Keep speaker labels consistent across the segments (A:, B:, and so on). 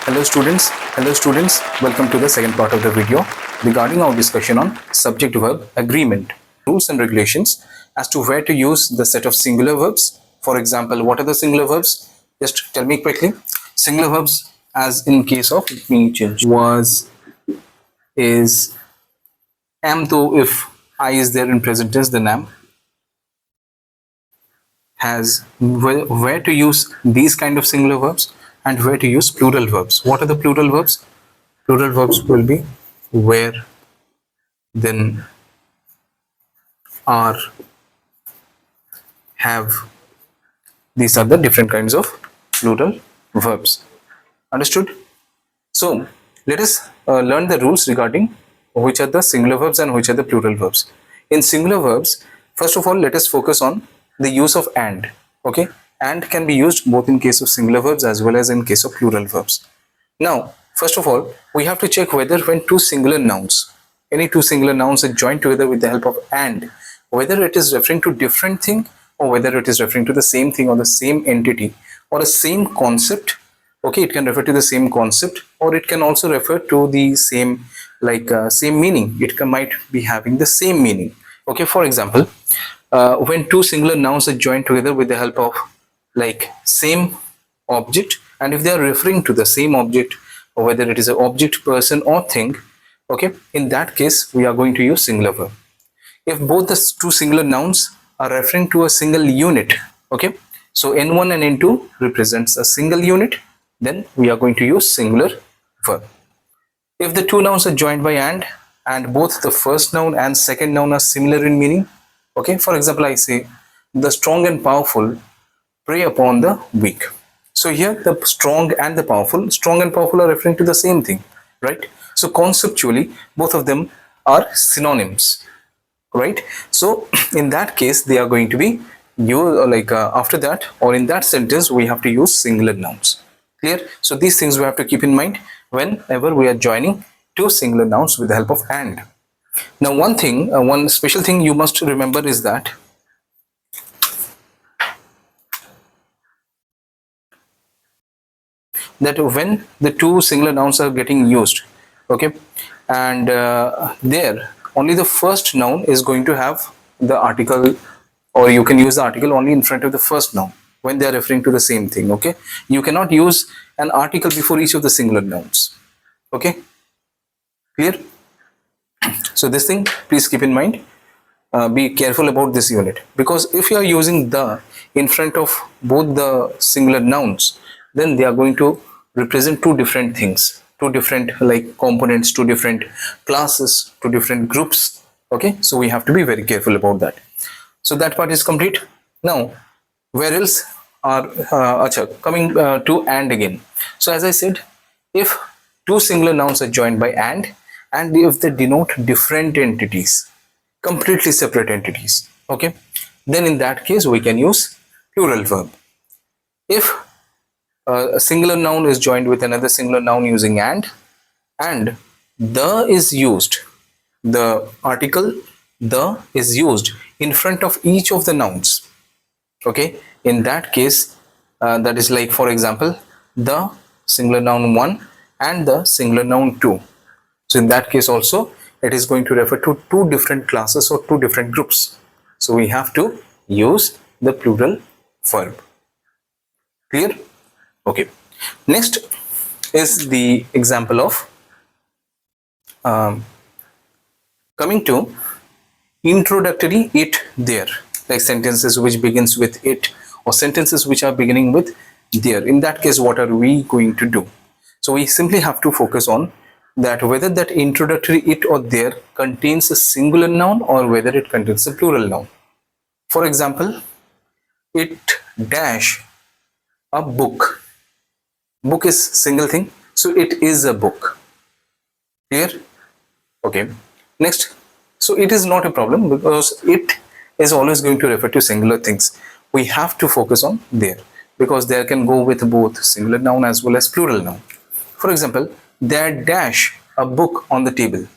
A: Hello students, welcome to the second part of the video regarding our discussion on subject verb agreement, rules and regulations as to where to use the set of singular verbs. For example, what are the singular verbs? Just tell me quickly. Singular verbs, as in case of, let me change, was, is, am, though if I is there in present tense, then am, has, where to use these kind of singular verbs and where to use plural verbs. What are the plural verbs? Plural verbs will be where, then, are, have. These are the different kinds of plural verbs. Understood? So let us learn the rules regarding which are the singular verbs and which are the plural verbs. In singular verbs, first of all, let us focus on the use of and. Okay, and can be used both in case of singular verbs as well as in case of plural verbs. Now, first of all, we have to check whether when two singular nouns, any two singular nouns are joined together with the help of and, whether it is referring to different thing or whether it is referring to the same thing or the same entity or the same concept. Okay, it can refer to the same concept or it can also refer to the same same meaning. It might be having the same meaning. Okay, for example, when two singular nouns are joined together with the help of same object, and if they are referring to the same object or whether it is an object, person or thing, okay, in that case we are going to use singular verb. If both the two singular nouns are referring to a single unit, okay, so n1 and n2 represents a single unit, then we are going to use singular verb. If the two nouns are joined by and both the first noun and second noun are similar in meaning, okay, for example, I say the strong and powerful prey upon the weak. So here the strong and powerful are referring to the same thing, right? So conceptually both of them are synonyms, right? So in that case they are going to be after that or in that sentence we have to use singular nouns. Clear? So these things we have to keep in mind whenever we are joining two singular nouns with the help of and. Now one special thing you must remember is that when the two singular nouns are getting used, okay, and there only the first noun is going to have the article, or you can use the article only in front of the first noun when they are referring to the same thing. Okay, you cannot use an article before each of the singular nouns. Okay, clear? So this thing please keep in mind. Be careful about this unit, because if you are using the in front of both the singular nouns, then they are going to represent two different things, two different components, two different classes, two different groups. Okay, so we have to be very careful about that. So that part is complete. Now where else are coming to and again. So as I said, if two singular nouns are joined by and if they denote different entities, completely separate entities, okay, then in that case we can use plural verb. If a singular noun is joined with another singular noun using and the is used, the article the is used in front of each of the nouns, okay, in that case that is like, for example, the singular noun 1 and the singular noun 2. So in that case also it is going to refer to two different classes or two different groups. So we have to use the plural verb. Clear? Okay. Next is the example of coming to introductory it, there, like sentences which begins with it or sentences which are beginning with there. In that case, what are we going to do? So we simply have to focus on that whether that introductory it or there contains a singular noun or whether it contains a plural noun. For example, it dash a book. Book is single thing, so it is a book. Clear? Okay. Next, so it is not a problem because it is always going to refer to singular things. We have to focus on there because there can go with both singular noun as well as plural noun. For example, there dash a book on the table.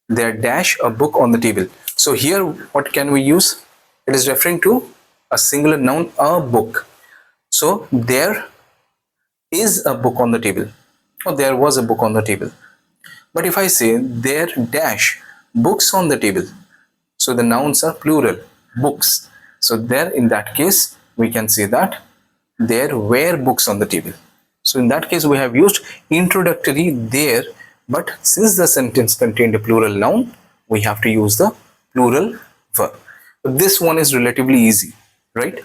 A: There dash a book on the table. So here what can we use? It is referring to a singular noun, a book. So there is a book on the table. or there was a book on the table. But if I say there dash books on the table, so the nouns are plural, books. So there, in that case, we can say that there were books on the table. So in that case, we have used introductory there, but since the sentence contained a plural noun, we have to use the plural verb. This one is relatively easy, right?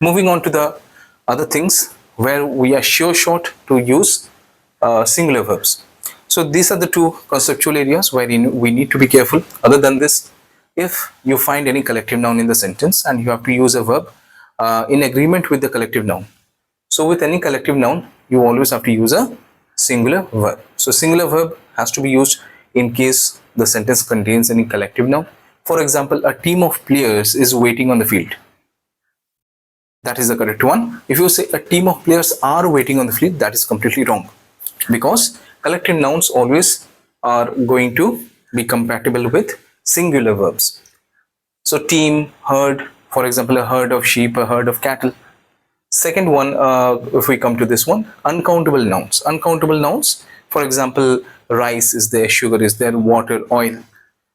A: Moving on to the other things where we are sure short to use singular verbs. So these are the two conceptual areas where we need to be careful. Other than this, if you find any collective noun in the sentence and you have to use a verb in agreement with the collective noun. So with any collective noun, you always have to use a singular verb. So singular verb has to be used in case the sentence contains any collective noun. For example, a team of players is waiting on the field. That is the correct one. If you say a team of players are waiting on the field, that is completely wrong, because collective nouns always are going to be compatible with singular verbs. So team, herd, for example, a herd of sheep, a herd of cattle. Second one, if we come to this one, uncountable nouns. Uncountable nouns, for example, rice is there, sugar is there, water, oil.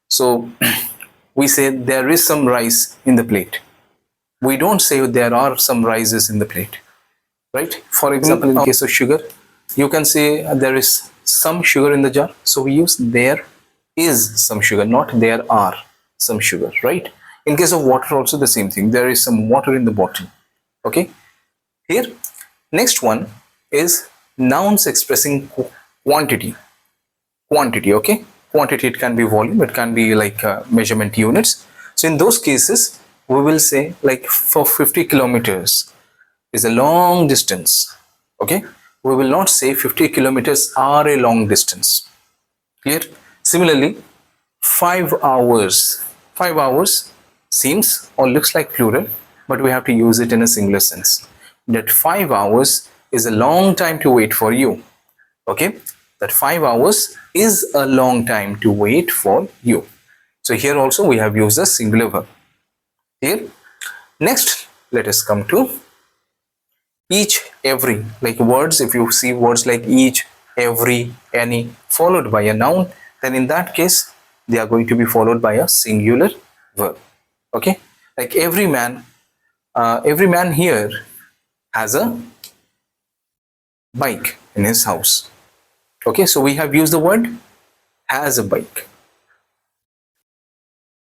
A: So we say there is some rice in the plate. We don't say there are some rices in the plate, right? For example, in case of sugar, you can say there is some sugar in the jar. So we use there is some sugar, not there are some sugar, right? In case of water also the same thing. There is some water in the bottle, okay? Here, next one is nouns expressing quantity. Quantity, okay? Quantity, it can be volume, it can be like measurement units. So in those cases, we will say like for 50 kilometers is a long distance, okay? We will not say 50 kilometers are a long distance. Clear? Similarly, 5 hours. 5 hours seems or looks like plural, but we have to use it in a singular sense. That 5 hours is a long time to wait for you, okay? That 5 hours is a long time to wait for you. So here also we have used a singular verb. Here, next, let us come to each, every, like words. If you see words like each, every, any, followed by a noun, then in that case, they are going to be followed by a singular verb, okay? Like every man here has a bike in his house, okay? So we have used the word has a bike.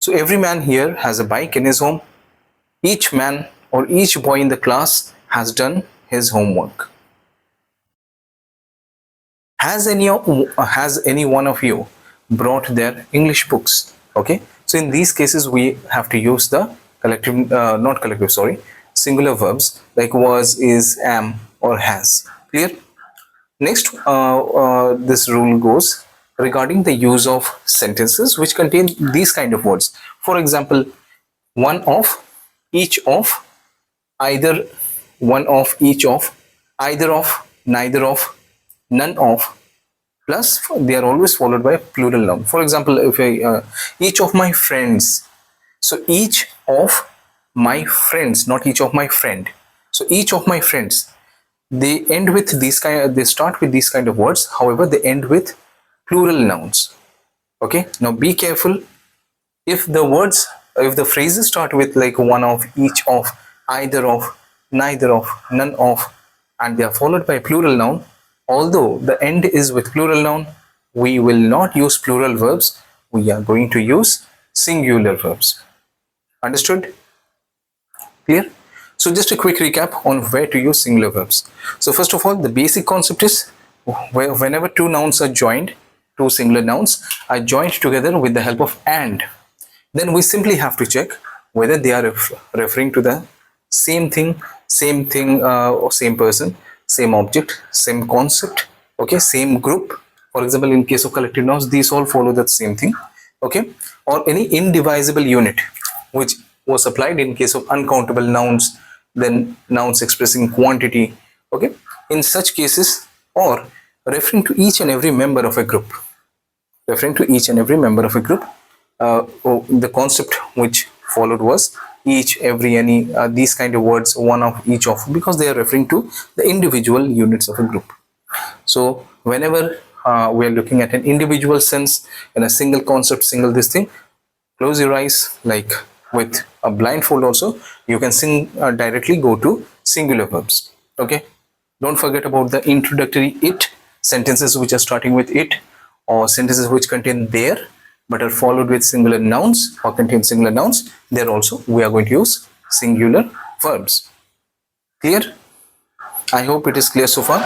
A: So every man here has a bike in his home. Each man or each boy in the class has done his homework. Has any one of you brought their English books? Okay, so in these cases we have to use the collective, not collective, sorry, singular verbs like was, is, am, or has. Clear? Next, this rule goes regarding the use of sentences which contain these kind of words. For example, one of, each of, either, one of, each of, either of, neither of, none of, plus they are always followed by a plural noun. For example, if each of my friends, so each of my friends, not each of my friend. So each of my friends, they end with these kind, they start with these kind of words, however they end with plural nouns. Okay, now be careful. If the phrases start with like one of, each of, either of, neither of, none of, and they are followed by a plural noun, although the end is with plural noun, we will not use plural verbs. We are going to use singular verbs. Understood? Clear? So just a quick recap on where to use singular verbs. So first of all, the basic concept is whenever two nouns are joined, two singular nouns are joined together with the help of and, then we simply have to check whether they are referring to the same thing, or same person, same object, same concept, okay, same group. For example, in case of collective nouns, these all follow that same thing, okay, or any indivisible unit, which was applied in case of uncountable nouns, then nouns expressing quantity, okay, in such cases, or referring to each and every member of a group. Referring to each and every member of a group, the concept which followed was each, every, any, these kind of words, one of, each of, because they are referring to the individual units of a group. So whenever we are looking at an individual sense in a single concept, single this thing, close your eyes, like with a blindfold also, you can directly go to singular verbs. Okay, don't forget about the introductory it, sentences which are starting with it, or sentences which contain there but are followed with singular nouns or contain singular nouns. There also we are going to use singular verbs. Clear? I hope it is clear so far.